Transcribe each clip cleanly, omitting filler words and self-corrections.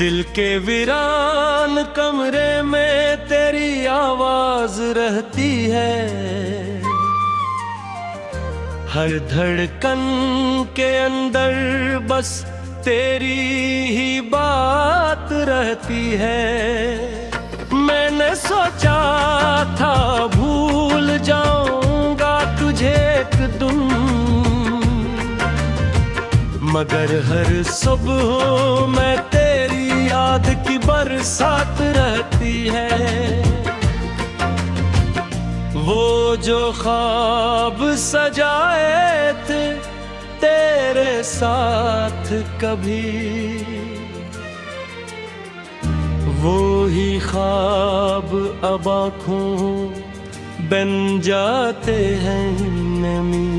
दिल के वीरान कमरे में तेरी आवाज रहती है, हर धड़कन के अंदर बस तेरी ही बात रहती है। मैंने सोचा था भूल जाऊंगा तुझे एक दिन, मगर हर सुबह मैं तेरी याद की बरसात रहती है। वो जो ख्वाब सजाए थे तेरे साथ कभी, वो ही ख्वाब अब आँखों बन जाते हैं नमी।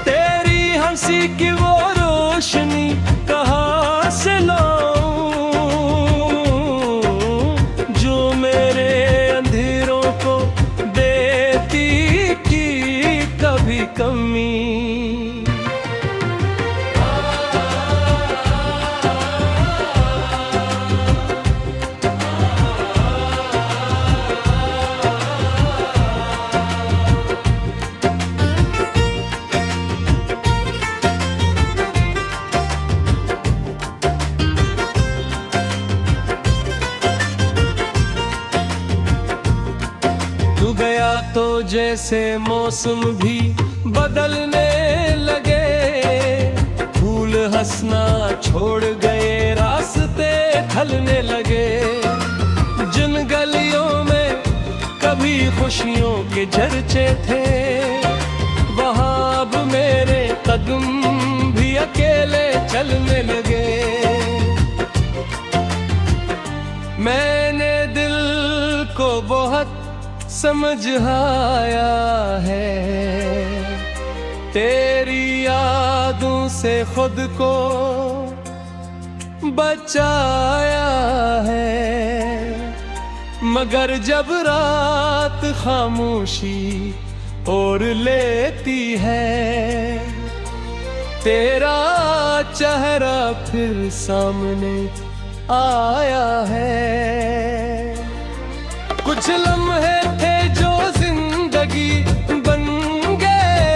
तेरी हंसी की वो रोशनी कहाँ से लाऊं, जो मेरे अंधेरों को देती की कभी कमी। तू गया तो जैसे मौसम भी बदलने लगे, फूल हंसना छोड़ गए, रास्ते खलने लगे। जिन गलियों में कभी खुशियों के चर्चे थे, वहाँ अब मेरे कदम भी अकेले चलने लगे। मैंने दिल को बहुत समझाया है, तेरी यादों से खुद को बचाया है। मगर जब रात खामोशी ओढ़ लेती है, तेरा चेहरा फिर सामने आया है। कुछ लम्हे थे जो जिंदगी बन गए,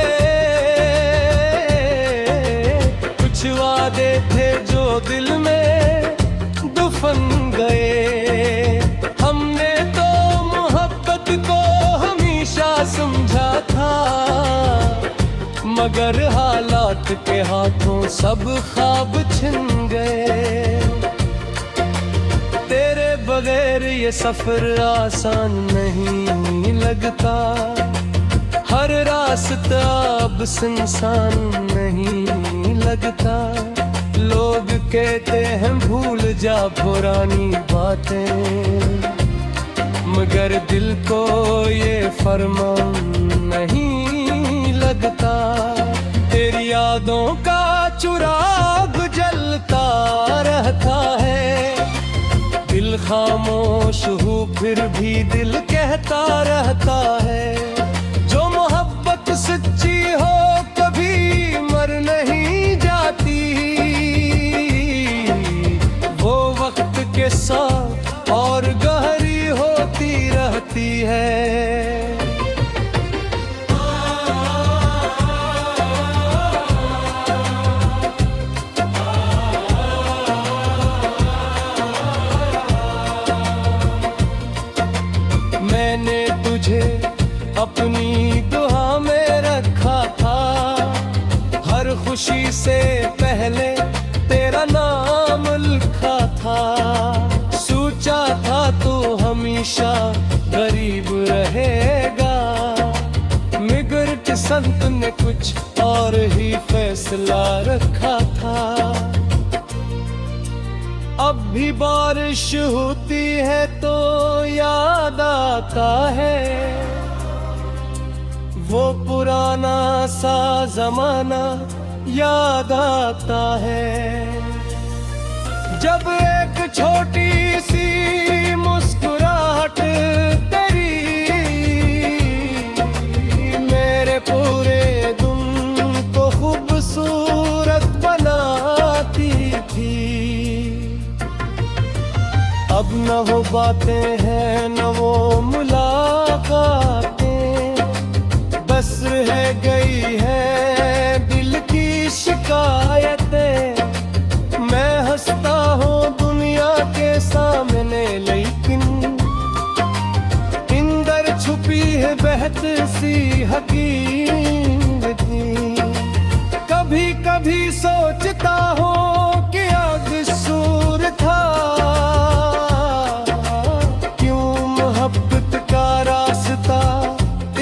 कुछ वादे थे जो दिल में दफन गए। हमने तो मोहब्बत को हमेशा समझा था, मगर हालात के हाथों सब ख्वाब छिन गए। तेरे बगैर ये सफर आसान नहीं लगता, हर रास्ता अब सुनसान नहीं लगता। लोग कहते हैं भूल जा पुरानी बातें, मगर दिल को ये फरमान नहीं लगता। तेरी यादों का चिराग जलता रहता है, दिल खामोश हो फिर भी दिल कहता रहता है। जो मोहब्बत सच्ची हो कभी मर नहीं जाती, वो वक्त के साथ और गहरी होती रहती है। मैंने तुझे अपनी दुआ में रखा था, हर खुशी से पहले तेरा नाम लिखा था। सोचा था तू हमेशा गरीब रहेगा, मगर किस्मत ने कुछ और ही फैसला रखा था। अब भी बारिश होती है तो याद आता है, वो पुराना सा जमाना याद आता है। जब एक छोटी सी मुस्कुराहट तेरी मेरे पूरे दिन को खूबसूरत बनाती थी। न वो बातें हैं न वो मुलाकातें, बस रह गई है दिल की शिकायतें। मैं हंसता हूँ दुनिया के सामने, लेकिन अंदर छुपी है बहत सी हकीकत। कभी कभी सोचता हूँ कि आग सूर था, क्यों मोहब्बत का रास्ता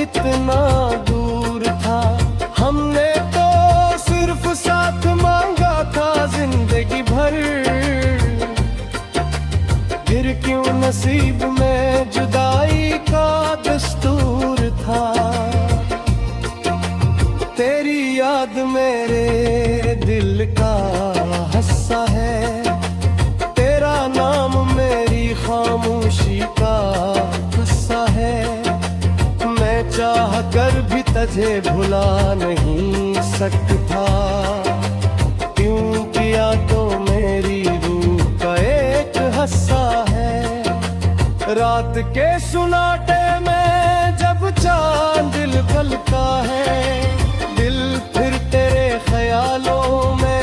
इतना दूर था। हमने तो सिर्फ साथ मांगा था जिंदगी भर, फिर क्यों नसीब में जुदाई का दस्तूर था। तेरी याद मेरे दिल का हिस्सा है, तेरा नाम मेरी खामोशी का हिस्सा है। मैं चाह कर भी तुझे भुला नहीं सकता, क्यों किया तो मेरी रूह का एक हिस्सा है। रात के सुनाटे में जब चांद निकलता है, दिल फिर तेरे ख्यालों में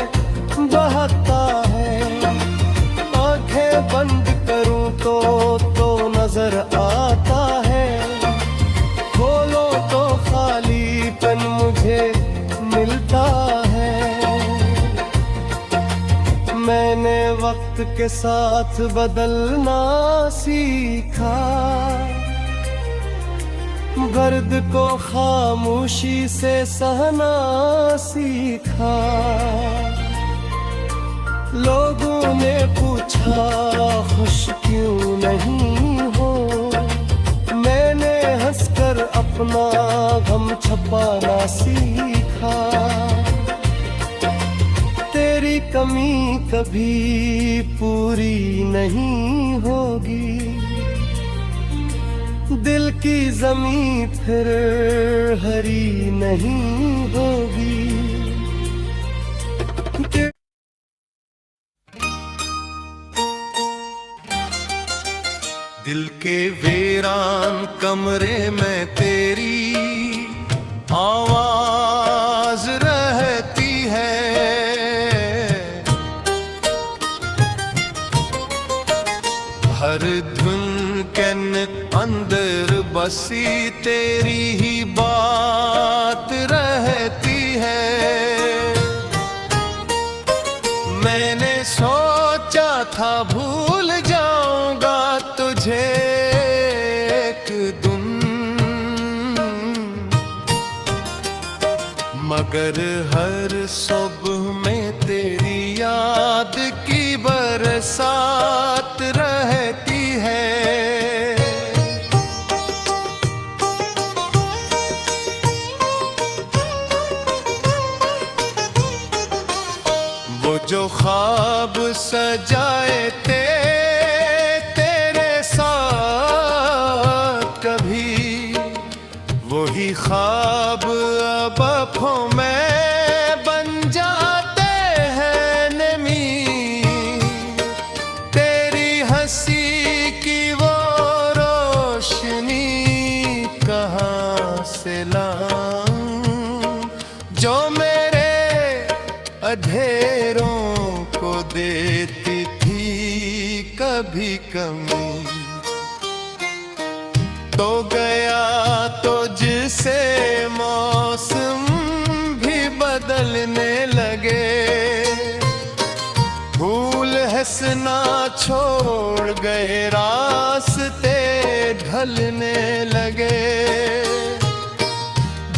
बहता है। आंखें बंद करूं तो नजर आता है, खोलो तो खालीपन मुझे मिलता है। मैंने वक्त के साथ बदलना सीखा, दर्द को खामोशी से सहना सीखा। लोगों ने पूछा खुश क्यों नहीं हो, मैंने हंसकर अपना गम छुपाना सीखा। तेरी कमी कभी पूरी नहीं होगी, दिल की ज़मीं फिर हरी नहीं होगी। दिल के वीरान कमरे में तेरी आवाज रहती है, हर धुन के अंदर बसी तेरी ही बात रहती है। मैंने सोचा था भूल जाऊंगा तुझे एक दिन, मगर हर सुबह में तेरी याद की बरसात रहती है। वो जो ख्वाब सजाए थे तेरे साथ कभी, वही ख्वाब अब आँखों में बन जाते हैं नमी। तेरी हंसी की वो रोशनी कहाँ से लाऊं, जो मेरे अंधेरों को देती थी कभी कमी। तो गया तो जिसे मौसम भी बदलने लगे, फूल हंसना छोड़ गए रास्ते ढलने लगे।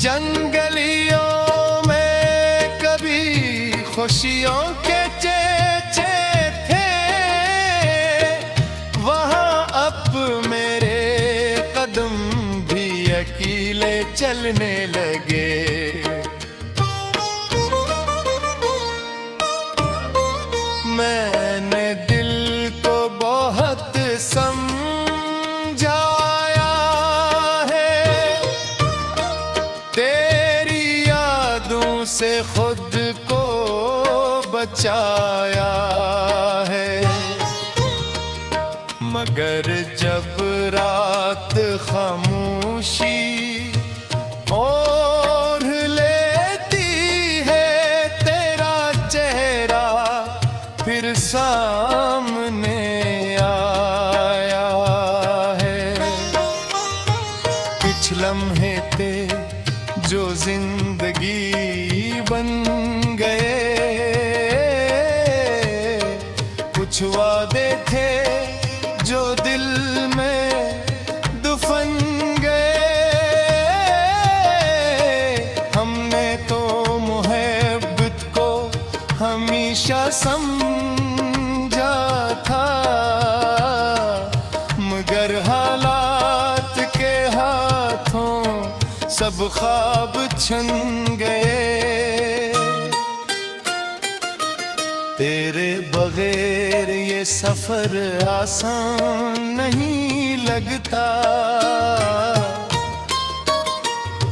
जंगलियों में कभी खुशियों के चेचे थे, वहाँ अब मेरे कदम भी अकेले चलने लगे। मैंने दिल को बहुत समझाया है, तेरी यादों से खुद को बचाया है, मगर मगर जब रात खामोशी ओढ़ लेती है तेरा चेहरा फिर सामने आया है। कुछ लम्हे थे जो जिंदगी बन गए, कुछ वादे थे जो दिल में दफन गए। हमने तो मोहब्बत को हमेशा समझा था, मगर हालात के हाथों सब ख्वाब छन गए। तेरे बगैर ये सफर आसान नहीं लगता,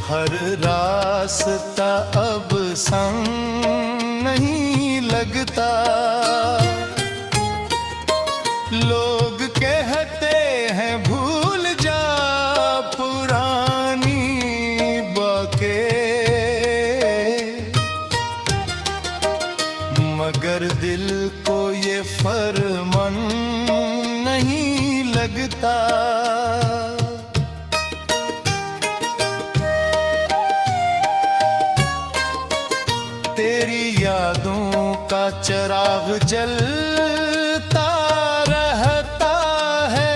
हर रास्ता अब संग नहीं लगता। लोग कहते हैं भूल जा पुरानी बातें, मगर दिल को ये फरमान नहीं लगता। तेरी यादों का चिराग जलता रहता है,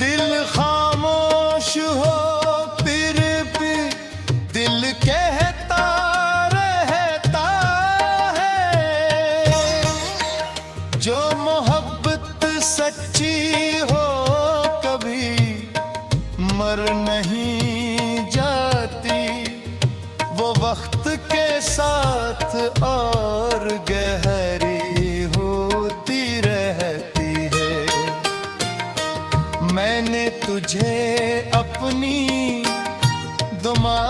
दिल खामोश हो फिर भी दिल कहता रहता है। जो मोहब्बत सच्ची हो कभी मर नहीं जाती, वो वक्त के साथ और गहरी होती रहती है। मैंने तुझे अपनी दुआ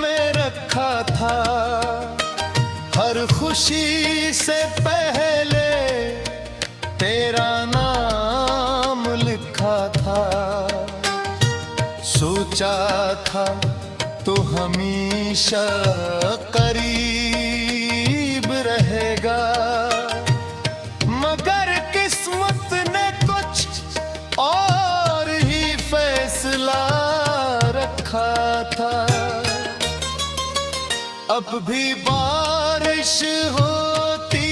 में रखा था, हर खुशी से पहले तेरा नाम लिखा था। सोचा था तो हमेशा करीब रहेगा, मगर किस्मत ने कुछ और ही फैसला रखा था। अब भी बारिश होती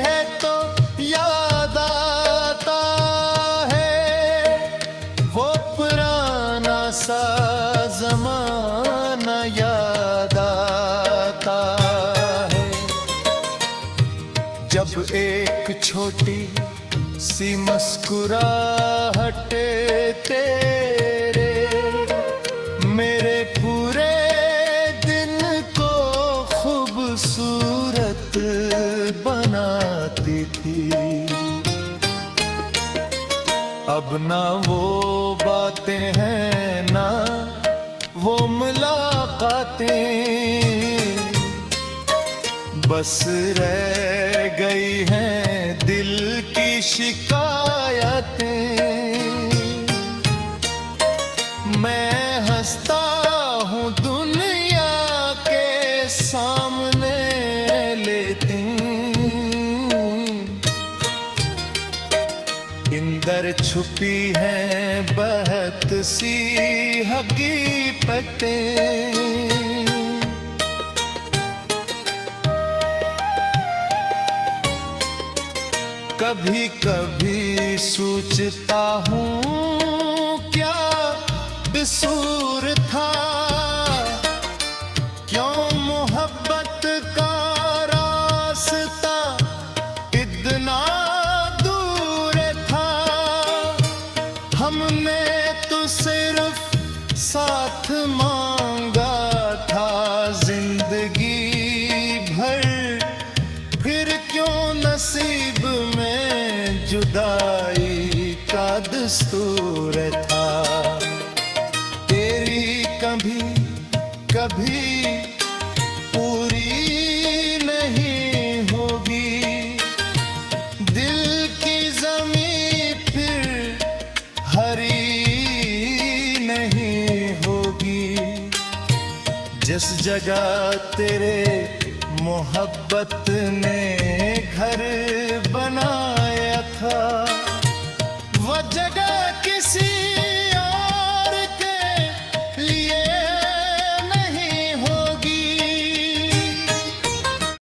है तो याद आता है, वो पुराना सा ज़माना याद आता है। जब एक छोटी सी मुस्कुराहट तेरे मेरे पूरे दिन को खूबसूरत बनाती थी। अब ना वो बातें हैं ना वो मुलाकातें, बस रह गई हैं दिल की शिकायतें। मैं हंसता हूँ दुनिया के सामने लेती, इंदर छुपी है बहुत सी हकीकतें। कभी कभी सोचता हूँ क्या कसूर था, क्यों मोहब्बत का रास्ता इतना दूर था। हमने तो सिर्फ साथ मांगा था जिंदगी भर, फिर क्यों नसीब में जुदाई का दस्तूर था। तेरी कभी कभी पूरी नहीं होगी, दिल की ज़मीं जगह तेरे मोहब्बत ने घर बनाया था, वो जगह किसी